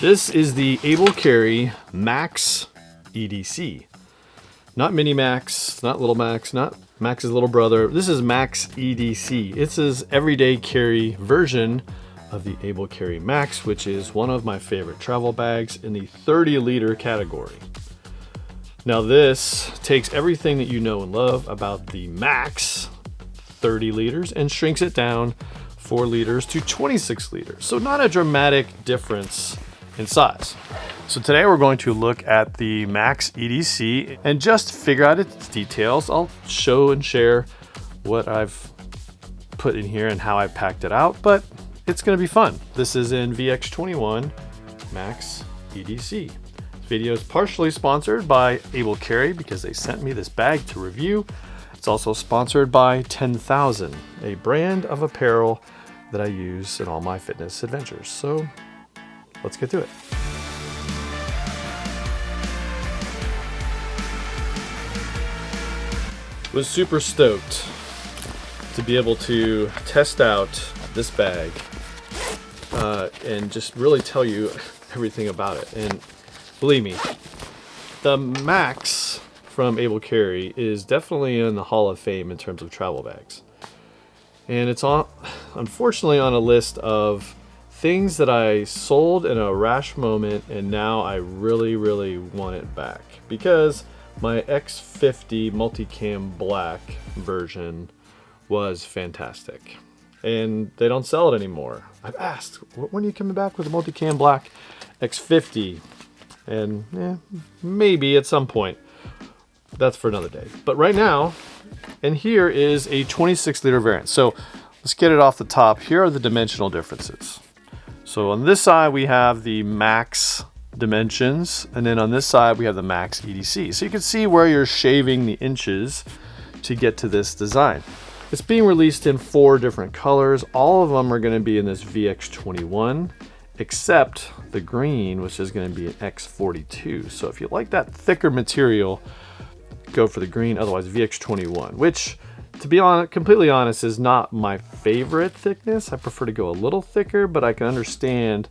This is the Carry MAX EDC. Not Mini Max, not Little Max, not Max's little brother. This is MAX EDC. It's his everyday carry version of the Carry MAX, which is one of my favorite travel bags in the 30-liter category. Now this takes everything that you know and love about the Max 30 liters and shrinks it down 4 liters to 26 liters. So not a dramatic difference in size. So today we're going to look at the MAX EDC and just figure out its details. I'll show and share what I've put in here and how I packed it out, but it's going to be fun. This is in VX21 MAX EDC. This video is partially sponsored by Carry because they sent me this bag to review. It's also sponsored by 10,000, a brand of apparel that I use in all my fitness adventures. So let's get to it. Was super stoked to be able to test out this bag and just really tell you everything about it. And believe me, the Max from Carry is definitely in the Hall of Fame in terms of travel bags. And it's unfortunately on a list of things that I sold in a rash moment, and now I really, really want it back because my X50 multicam black version was fantastic, and they don't sell it anymore. I've asked, when are you coming back with a multicam black X50? And maybe at some point. That's for another day. But right now, and here is a 26-liter variant. So let's get it off the top. Here are the dimensional differences. So on this side, we have the Max dimensions, and then on this side, we have the Max EDC. So you can see where you're shaving the inches to get to this design. It's being released in 4 different colors. All of them are going to be in this VX21, except the green, which is going to be an X42. So if you like that thicker material, go for the green. Otherwise, VX21, which, to be completely honest, is not my favorite thickness. I prefer to go a little thicker, but I can understand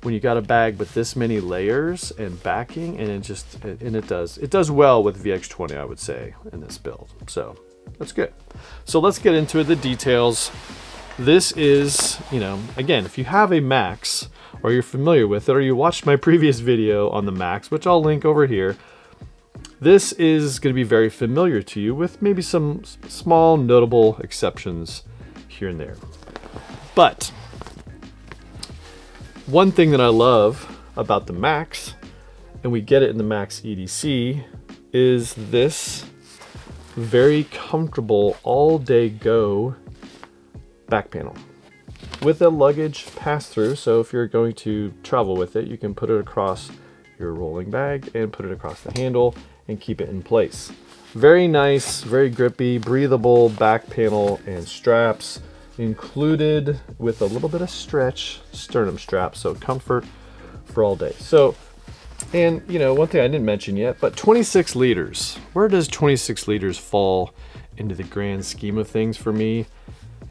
when you got a bag with this many layers and backing, and it does well with VX20, I would say, in this build. So that's good. So let's get into it, the details. This is, again, if you have a Max, or you're familiar with it, or you watched my previous video on the Max, which I'll link over here, this is going to be very familiar to you, with maybe some small notable exceptions here and there. But one thing that I love about the Max, and we get it in the Max EDC, is this very comfortable all-day go back panel with a luggage pass-through. So if you're going to travel with it, you can put it across your rolling bag and put it across the handle and keep it in place. Very nice, very grippy, breathable back panel and straps included with a little bit of stretch sternum strap, so comfort for all day. So, and one thing I didn't mention yet, but 26 liters. Where does 26 liters fall into the grand scheme of things for me?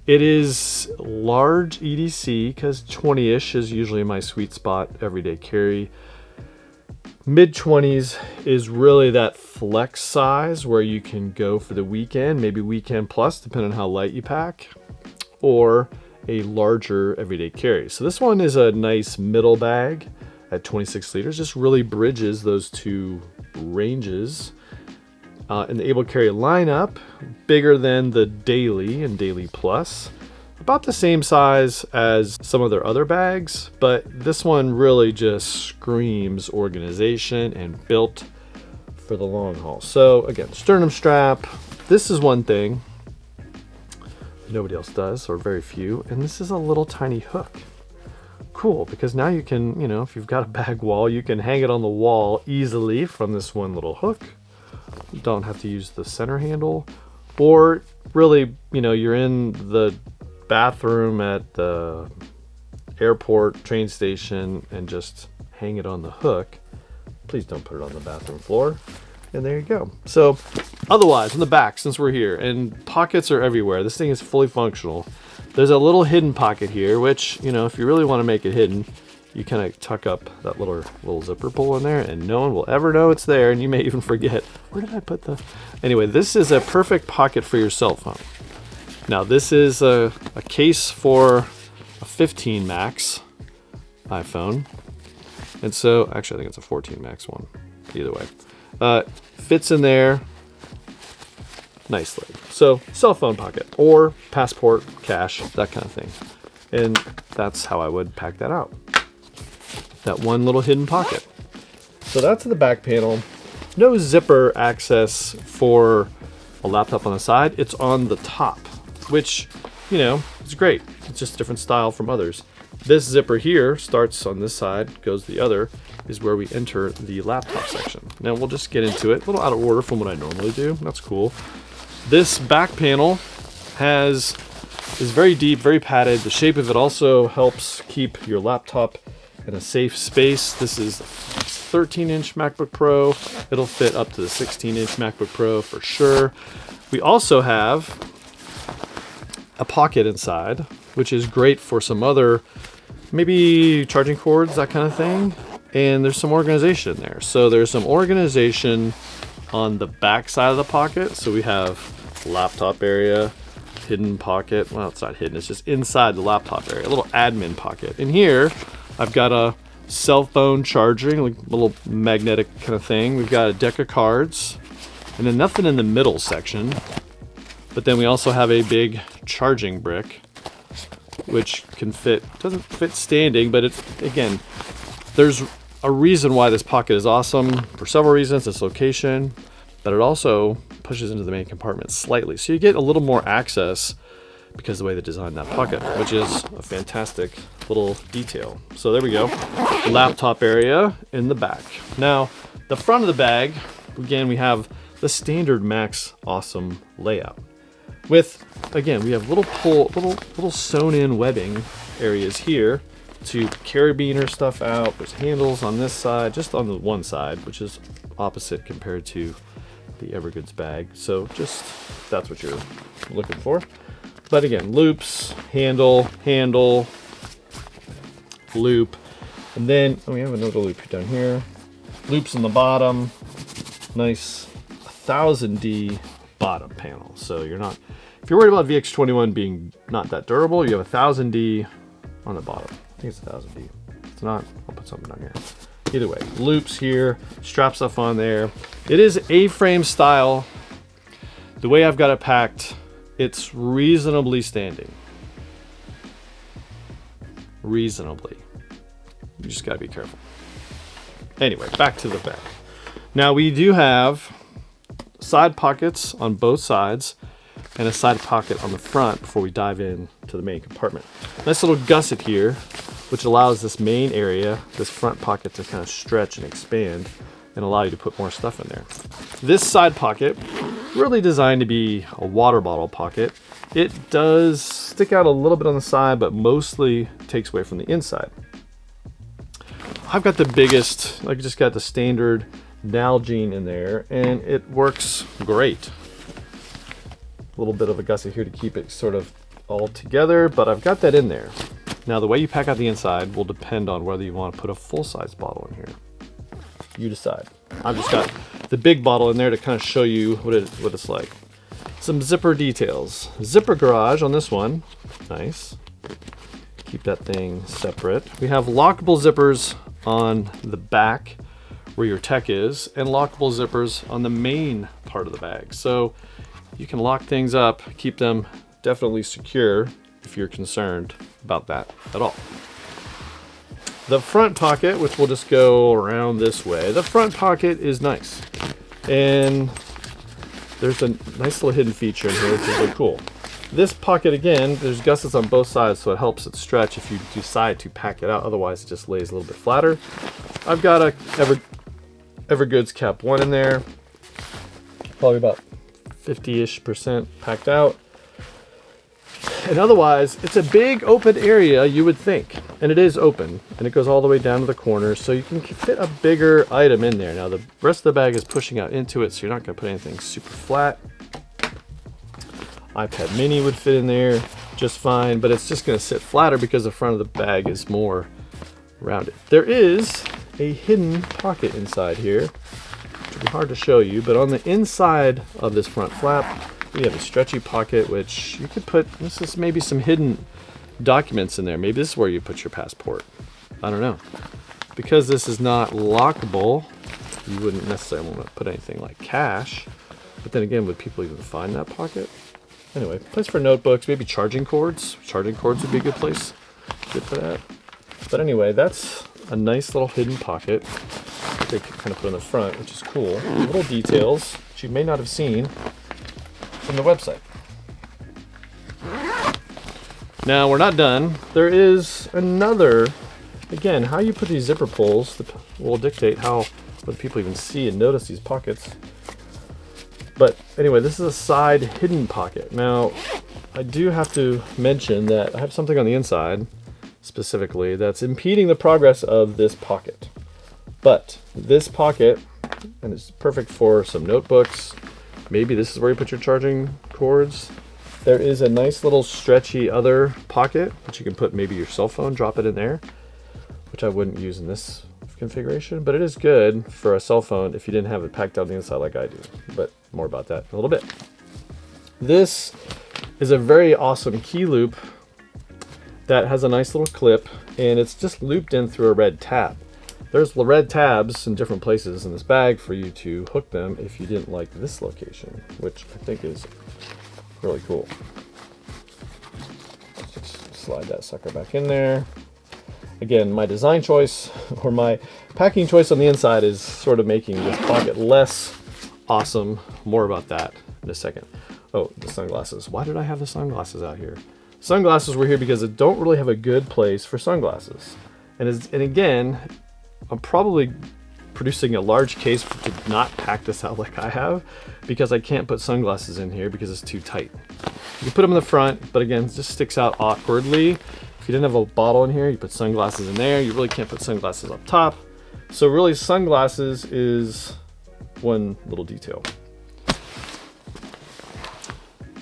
It is large EDC because 20-ish is usually my sweet spot everyday carry. Mid-20s is really that flex size where you can go for the weekend, maybe weekend plus, depending on how light you pack, or a larger everyday carry. So this one is a nice middle bag at 26 liters, just really bridges those two ranges. In the Carry lineup, bigger than the Daily and Daily Plus. About the same size as some of their other bags, but this one really just screams organization and built for the long haul. So again, sternum strap. This is one thing nobody else does, or very few, and this is a little tiny hook. Cool, because now you can, if you've got a bag wall, you can hang it on the wall easily from this one little hook. You don't have to use the center handle, or really, you're in the bathroom at the airport, train station, and just hang it on the hook. Please don't put it on the bathroom floor. And there you go. So otherwise, on the back, since we're here, and pockets are everywhere, this thing is fully functional. There's a little hidden pocket here, which, if you really want to make it hidden, you kind of tuck up that little zipper pull in there, and no one will ever know it's there, and you may even forget, where did I put the... Anyway, this is a perfect pocket for your cell phone. Now, this is a case for a 15 Max iPhone. And so, actually, I think it's a 14 Max one. Either way. Fits in there nicely. So, cell phone pocket or passport, cash, that kind of thing. And that's how I would pack that out. That one little hidden pocket. So that's the back panel. No zipper access for a laptop on the side. It's on the top, which, you know, is great. It's just a different style from others. This zipper here starts on this side, goes the other, is where we enter the laptop section. Now we'll just get into it. A little out of order from what I normally do. That's cool. This back panel is very deep, very padded. The shape of it also helps keep your laptop in a safe space. This is a 13-inch MacBook Pro. It'll fit up to the 16-inch MacBook Pro for sure. We also have a pocket inside, which is great for some other, maybe charging cords, that kind of thing. And there's some organization there. So there's some organization on the back side of the pocket. So we have laptop area, hidden pocket. Well, it's not hidden, it's just inside the laptop area, a little admin pocket. In here, I've got a cell phone charging, like a little magnetic kind of thing. We've got a deck of cards, and then nothing in the middle section. But then we also have a big charging brick, which can fit, doesn't fit standing, but it's, again, there's a reason why this pocket is awesome. For several reasons, its location, but it also pushes into the main compartment slightly. So you get a little more access because of the way they designed that pocket, which is a fantastic little detail. So there we go. Laptop area in the back. Now, the front of the bag, again, we have the standard Max Awesome layout. With, again, we have little sewn in webbing areas here to carabiner stuff out. There's handles on this side, just on the one side, which is opposite compared to the Evergoods bag. So just, that's what you're looking for. But again, loops, handle, loop, and then we have another loop down here. Loops on the bottom, nice 1000D bottom panel. So you're not, if you're worried about VX21 being not that durable, you have 1000D on the bottom. I think it's 1000D. If it's not, I'll put something down here. Either way, loops here, strap stuff on there. It is A-frame style. The way I've got it packed, it's reasonably standing. Reasonably. You just gotta be careful. Anyway, back to the bag. Now we do have side pockets on both sides and a side pocket on the front before we dive in to the main compartment. Nice little gusset here, which allows this main area, this front pocket, to kind of stretch and expand and allow you to put more stuff in there. This side pocket, really designed to be a water bottle pocket. It does stick out a little bit on the side, but mostly takes away from the inside. I've got the biggest, I just got the standard Nalgene in there, and it works great. A little bit of a gusset here to keep it sort of all together, but I've got that in there. Now the way you pack out the inside will depend on whether you want to put a full-size bottle in here. You decide. I've just got the big bottle in there to kind of show you what it's like. Some zipper details. Zipper garage on this one. Nice. Keep that thing separate. We have lockable zippers on the back where your tech is, and lockable zippers on the main part of the bag. So you can lock things up, keep them definitely secure if you're concerned about that at all. The front pocket, which will just go around this way, the front pocket is nice. And there's a nice little hidden feature in here, which is really cool. This pocket, again, there's gussets on both sides, so it helps it stretch if you decide to pack it out. Otherwise, it just lays a little bit flatter. I've got a Evergoods Cap 1 in there. Probably about 50-ish% packed out. And otherwise, it's a big open area, you would think. And it is open, and it goes all the way down to the corner, so you can fit a bigger item in there. Now, the rest of the bag is pushing out into it, so you're not going to put anything super flat. iPad mini would fit in there just fine, but it's just going to sit flatter because the front of the bag is more around it. There is a hidden pocket inside here. It'll be hard to show you, but on the inside of this front flap, we have a stretchy pocket, which you could put, this is maybe some hidden documents in there. Maybe this is where you put your passport. I don't know. Because this is not lockable, you wouldn't necessarily want to put anything like cash. But then again, would people even find that pocket? Anyway, place for notebooks, maybe charging cords. Charging cords would be a good place. Good for that. But anyway, that's a nice little hidden pocket that they kind of put on the front, which is cool. Little details that you may not have seen from the website. Now we're not done. There is another, again, how you put these zipper pulls will dictate how whether people even see and notice these pockets. But anyway, this is a side hidden pocket. Now, I do have to mention that I have something on the inside specifically that's impeding the progress of this pocket. But this pocket, and it's perfect for some notebooks, maybe this is where you put your charging cords. There is a nice little stretchy other pocket, which you can put maybe your cell phone, drop it in there, which I wouldn't use in this configuration, but it is good for a cell phone if you didn't have it packed down the inside like I do. But more about that in a little bit. This is a very awesome key loop that has a nice little clip, and it's just looped in through a red tab. There's red tabs in different places in this bag for you to hook them if you didn't like this location, which I think is really cool. Let's just slide that sucker back in there. Again, my design choice or my packing choice on the inside is sort of making this pocket less awesome. More about that in a second. Oh, the sunglasses. Why did I have the sunglasses out here? Sunglasses were here because I don't really have a good place for sunglasses. And again, I'm probably producing a large case to not pack this out like I have, because I can't put sunglasses in here because it's too tight. You can put them in the front, but again, it just sticks out awkwardly. If you didn't have a bottle in here, you put sunglasses in there. You really can't put sunglasses up top. So really, sunglasses is one little detail.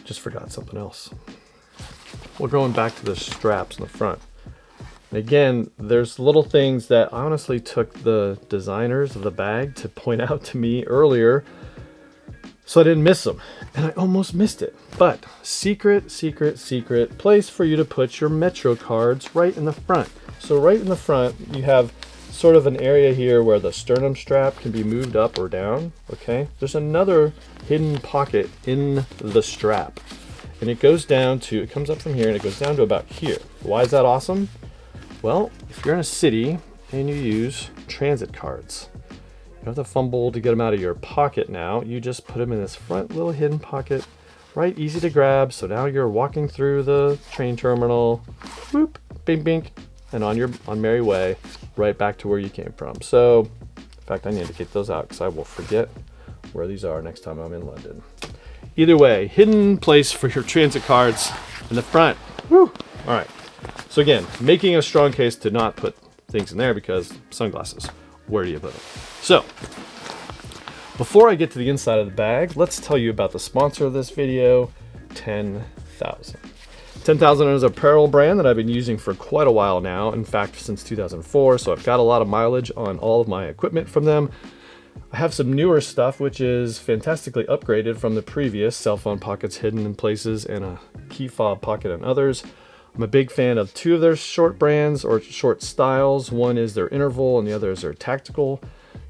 Just forgot something else. We're going back to the straps in the front. And again, there's little things that I honestly took the designers of the bag to point out to me earlier, so I didn't miss them. And I almost missed it. But secret place for you to put your Metro cards right in the front. So right in the front, you have sort of an area here where the sternum strap can be moved up or down, okay? There's another hidden pocket in the strap. And it goes down to, it comes up from here and it goes down to about here. Why is that awesome? Well, if you're in a city and you use transit cards, you don't have to fumble to get them out of your pocket now. You just put them in this front little hidden pocket, right? Easy to grab. So now you're walking through the train terminal, whoop, bing, bing, and on merry way, right back to where you came from. So, in fact, I need to get those out because I will forget where these are next time I'm in London. Either way, hidden place for your transit cards in the front. Woo! All right. So again, making a strong case to not put things in there because sunglasses, where do you put them? So, before I get to the inside of the bag, let's tell you about the sponsor of this video, 10,000. 10,000 is an apparel brand that I've been using for quite a while now. In fact, since 2004, so I've got a lot of mileage on all of my equipment from them. I have some newer stuff, which is fantastically upgraded from the previous cell phone pockets hidden in places and a key fob pocket and others. I'm a big fan of two of their short brands or short styles. One is their interval and the other is their tactical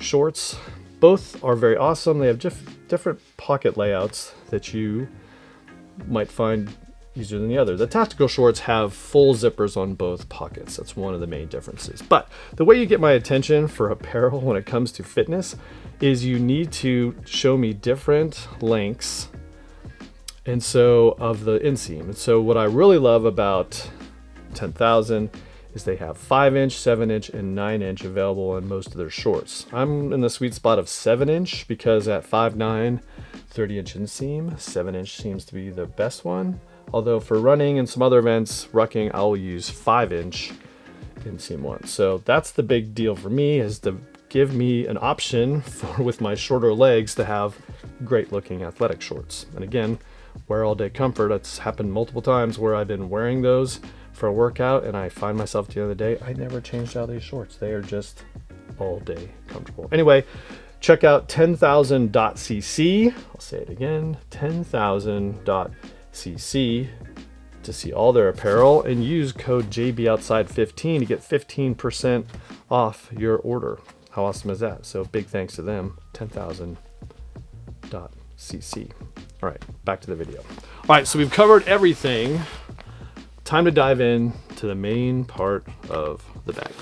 shorts. Both are very awesome. They have different pocket layouts that you might find easier than the other. The tactical shorts have full zippers on both pockets. That's one of the main differences. But the way you get my attention for apparel when it comes to fitness is you need to show me different lengths and so of the inseam. And so what I really love about 10,000 is they have 5-inch, 7-inch, and 9-inch available in most of their shorts. I'm in the sweet spot of 7-inch because at 5'9", 30-inch inseam, 7-inch seems to be the best one. Although for running and some other events, rucking, I'll use 5-inch inseam ones. So that's the big deal for me, is to give me an option for, with my shorter legs, to have great looking athletic shorts. And again, wear all day comfort. It's happened multiple times where I've been wearing those for a workout and I find myself at the end of the day, I never changed out these shorts. They are just all day comfortable. Anyway, check out 10,000.cc. I'll say it again, 10,000.cc to see all their apparel, and use code JBOutside15 to get 15% off your order. How awesome is that? So big thanks to them, 10,000.cc. All right, back to the video. All right, so we've covered everything. Time to dive in to the main part of the bag.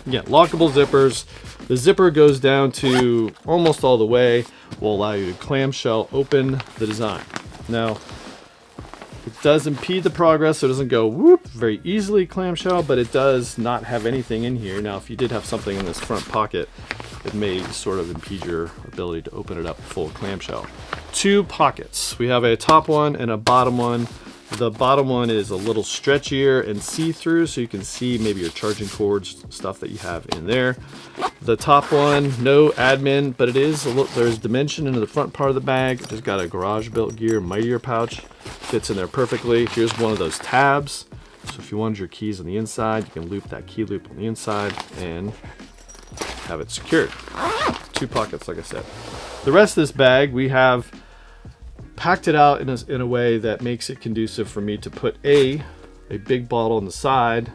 Yeah, lockable zippers. The zipper goes down to almost all the way, will allow you to clamshell open the design. Now, it does impede the progress, so it doesn't go whoop very easily clamshell, but it does not have anything in here. Now, if you did have something in this front pocket, it may sort of impede your ability to open it up full clamshell. 2 pockets. We have a top one and a bottom one. The bottom one is a little stretchier and see-through, so you can see maybe your charging cords, stuff that you have in there. The top one, no admin, but it is there's dimension into the front part of the bag. It's got a garage built gear mightier pouch, fits in there perfectly. Here's one of those tabs, so if you wanted your keys on the inside, you can loop that key loop on the inside and have it secured. 2 pockets, like I said. The rest of this bag, we have packed it out in a way that makes it conducive for me to put a big bottle on the side,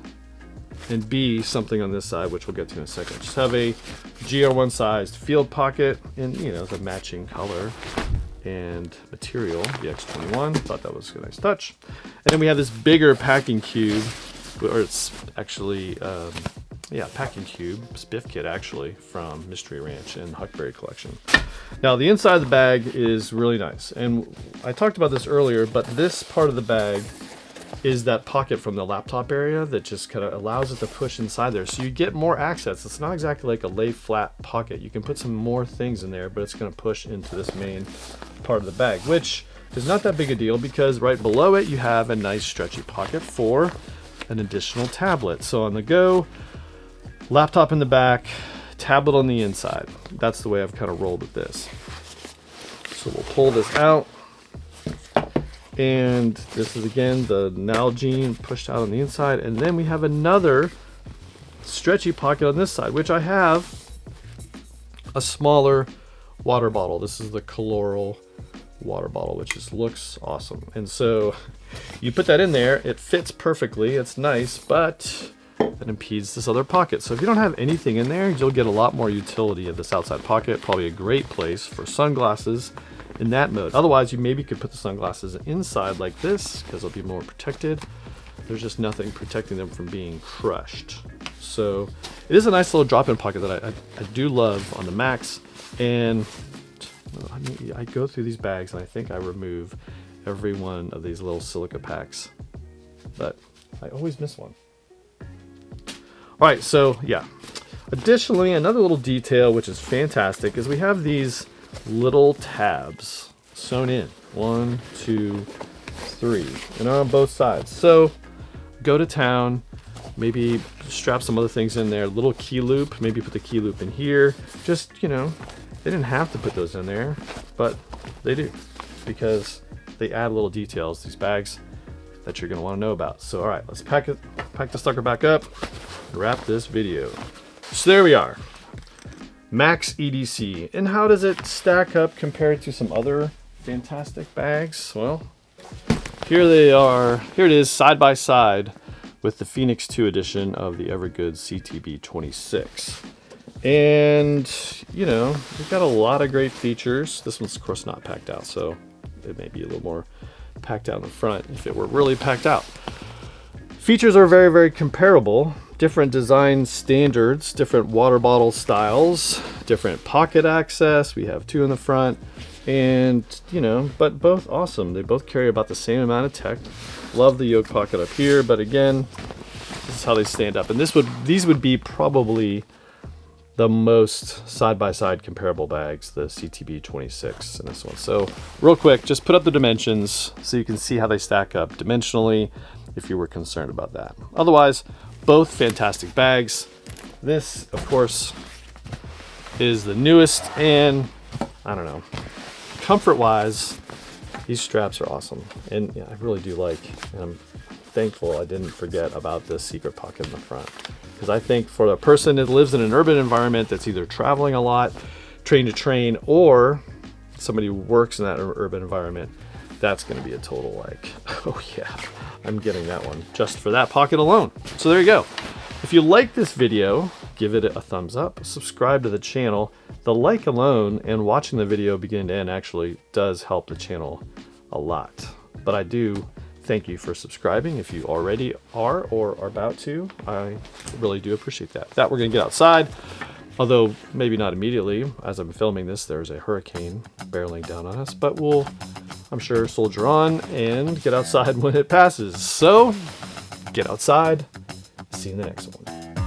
and B, something on this side, which we'll get to in a second. Just have a GR1 sized field pocket in, you know, the matching color and material, the X21. Thought that was a nice touch. And then we have this bigger packing cube, or it's actually, packing cube, spiff kit actually, from Mystery Ranch and Huckberry Collection. Now the inside of the bag is really nice, and I talked about this earlier, but this part of the bag is that pocket from the laptop area that just kind of allows it to push inside there, so you get more access. It's not exactly like a lay flat pocket. You can put some more things in there, but it's going to push into this main part of the bag, which is not that big a deal because right below it you have a nice stretchy pocket for an additional tablet. So on the go, laptop in the back, tablet on the inside. That's the way I've kind of rolled with this. So we'll pull this out, and this is again the Nalgene pushed out on the inside, and then we have another stretchy pocket on this side, which I have a smaller water bottle. This is the Coloral water bottle, which just looks awesome. And so you put that in there, it fits perfectly, it's nice, but that impedes this other pocket. So if you don't have anything in there, you'll get a lot more utility of this outside pocket. Probably a great place for sunglasses in that mode. Otherwise, you maybe could put the sunglasses inside like this because they'll be more protected. There's just nothing protecting them from being crushed. So it is a nice little drop-in pocket that I do love on the Max. And I mean, I go through these bags and I think I remove every one of these little silica packs, but I always miss one. All right, so yeah. Additionally, another little detail which is fantastic is we have these little tabs sewn in. 1, 2, 3, and on both sides. So go to town, maybe strap some other things in there. Little key loop, maybe put the key loop in here. Just, you know, they didn't have to put those in there, but they do because they add little details, these bags, that you're gonna wanna know about. So all right, let's pack the sucker back up, wrap this video. So there we are, Max EDC. And how does it stack up compared to some other fantastic bags? Well, here they are. Here it is, side by side with the Phoenix 2 edition of the Evergood CTB 26. And, you know, we've got a lot of great features. This one's, of course, not packed out, so it may be a little more packed out in the front if it were really packed out. Features are very, very comparable. Different design standards, different water bottle styles, different pocket access. We have 2 in the front, and, you know, but both awesome. They both carry about the same amount of tech. Love the yoke pocket up here, but again, this is how they stand up. And these would be probably the most side-by-side comparable bags, the CTB 26 and this one. So real quick, just put up the dimensions so you can see how they stack up dimensionally if you were concerned about that. Otherwise, both fantastic bags. This, of course, is the newest, and I don't know, comfort-wise, These straps are awesome, and yeah, I really do like, and I'm thankful I didn't forget about this secret pocket in the front. Because I think for a person that lives in an urban environment that's either traveling a lot, train to train, or somebody who works in that urban environment, that's going to be a total like, oh yeah, I'm getting that one just for that pocket alone. So there you go. If you like this video, give it a thumbs up, subscribe to the channel. The like alone and watching the video begin to end actually does help the channel a lot. But I do thank you for subscribing if you already are or are about to. I really do appreciate that. That we're gonna get outside, although maybe not immediately. As I'm filming this, there's a hurricane barreling down on us, but we'll, I'm sure, soldier on and get outside when it passes. So get outside. See you in the next one.